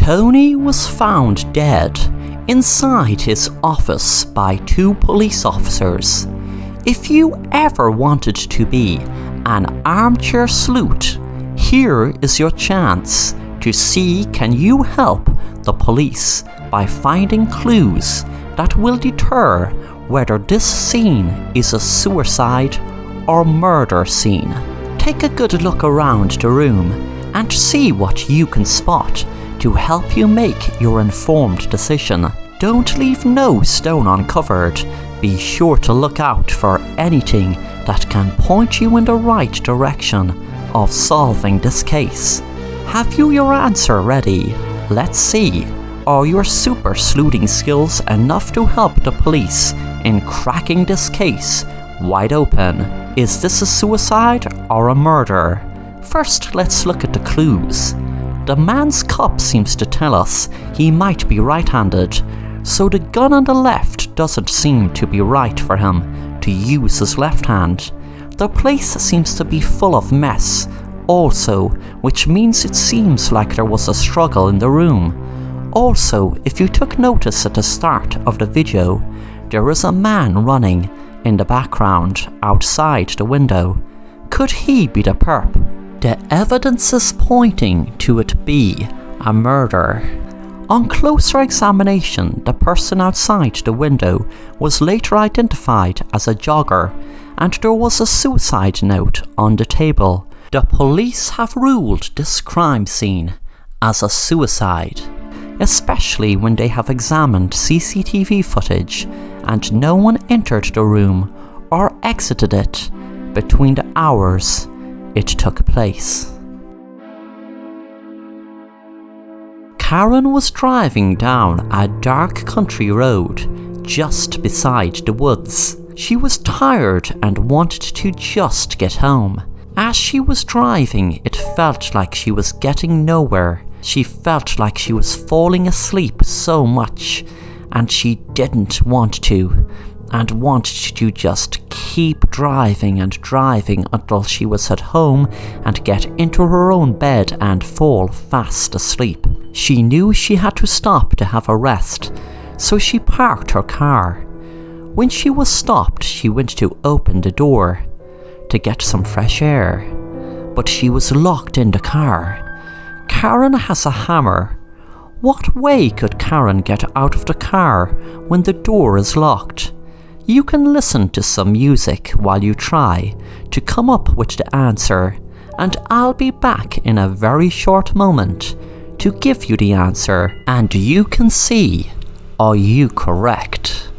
Tony was found dead inside his office by 2 police officers. If you ever wanted to be an armchair sleuth, here is your chance to see can you help the police by finding clues that will deter whether this scene is a suicide or murder scene. Take a good look around the room and see what you can spot to help you make your informed decision. Don't leave no stone uncovered. Be sure to look out for anything that can point you in the right direction of solving this case. Have you your answer ready? Let's see. Are your super sleuthing skills enough to help the police in cracking this case wide open? Is this a suicide or a murder? First, let's look at the clues. The man's cup seems to tell us he might be right-handed, so the gun on the left doesn't seem to be right for him to use his left hand. The place seems to be full of mess also, which means it seems like there was a struggle in the room. Also, if you took notice at the start of the video, there is a man running in the background outside the window. Could he be the perp? The evidence is pointing to it be a murder. On closer examination, the person outside the window was later identified as a jogger, and there was a suicide note on the table. The police have ruled this crime scene as a suicide, especially when they have examined CCTV footage and no one entered the room or exited it between the hours it took place. Karen was driving down a dark country road just beside the woods. She was tired and wanted to just get home. As she was driving, it felt like she was getting nowhere. She felt like she was falling asleep so much, and she didn't want to, and wanted to just keep driving and driving until she was at home and get into her own bed and fall fast asleep. She knew she had to stop to have a rest, so she parked her car. When she was stopped, she went to open the door to get some fresh air, but she was locked in the car. Karen has a hammer. What way could Karen get out of the car when the door is locked? You can listen to some music while you try to come up with the answer, and I'll be back in a very short moment to give you the answer, and you can see, are you correct?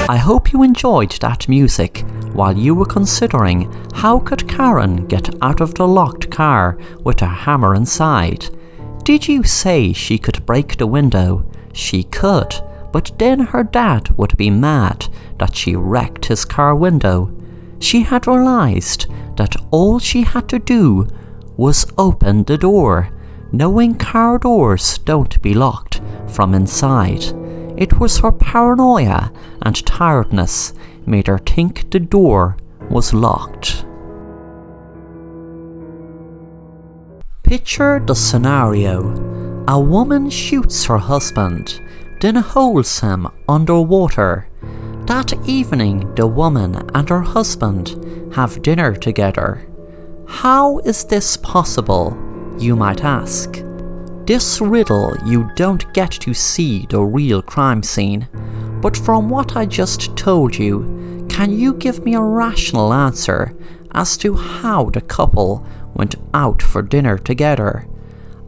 I hope you enjoyed that music while you were considering how could Karen get out of the locked car with a hammer inside. Did you say she could break the window? She could, but then her dad would be mad that she wrecked his car window. She had realized that all she had to do was open the door, knowing car doors don't be locked from inside. It was her paranoia and tiredness made her think the door was locked. Picture the scenario. A woman shoots her husband, then holds him underwater. That evening, the woman and her husband have dinner together. How is this possible, you might ask? This riddle, you don't get to see the real crime scene, but from what I just told you, can you give me a rational answer as to how the couple went out for dinner together?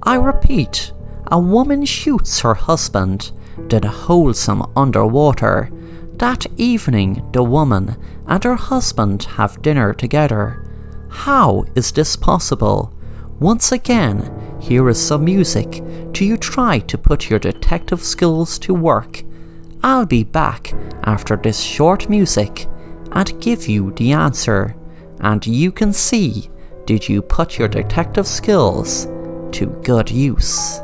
I repeat, a woman shoots her husband, then holds him underwater. That evening, the woman and her husband have dinner together. How is this possible? Once again, here is some music till you try to put your detective skills to work. I'll be back after this short music and give you the answer, and you can see did you put your detective skills to good use.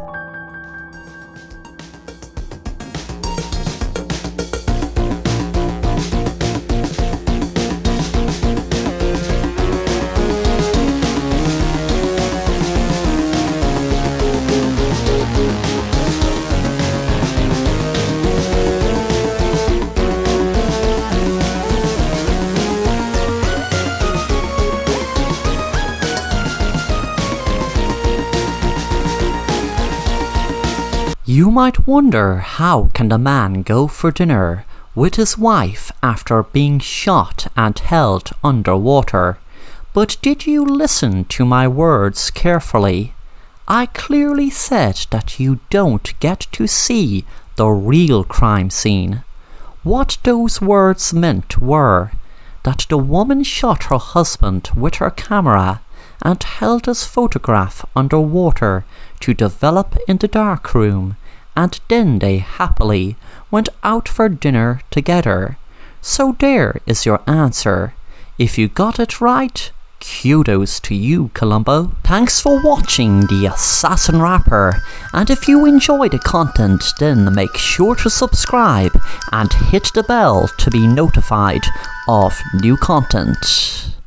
You might wonder, how can the man go for dinner with his wife after being shot and held underwater? But did you listen to my words carefully? I clearly said that you don't get to see the real crime scene. What those words meant were that the woman shot her husband with her camera and held his photograph underwater to develop in the darkroom, and then they happily went out for dinner together. So there is your answer. If you got it right, kudos to you, Columbo. Thanks for watching The Assassin Rapper, and if you enjoy the content, then make sure to subscribe and hit the bell to be notified of new content.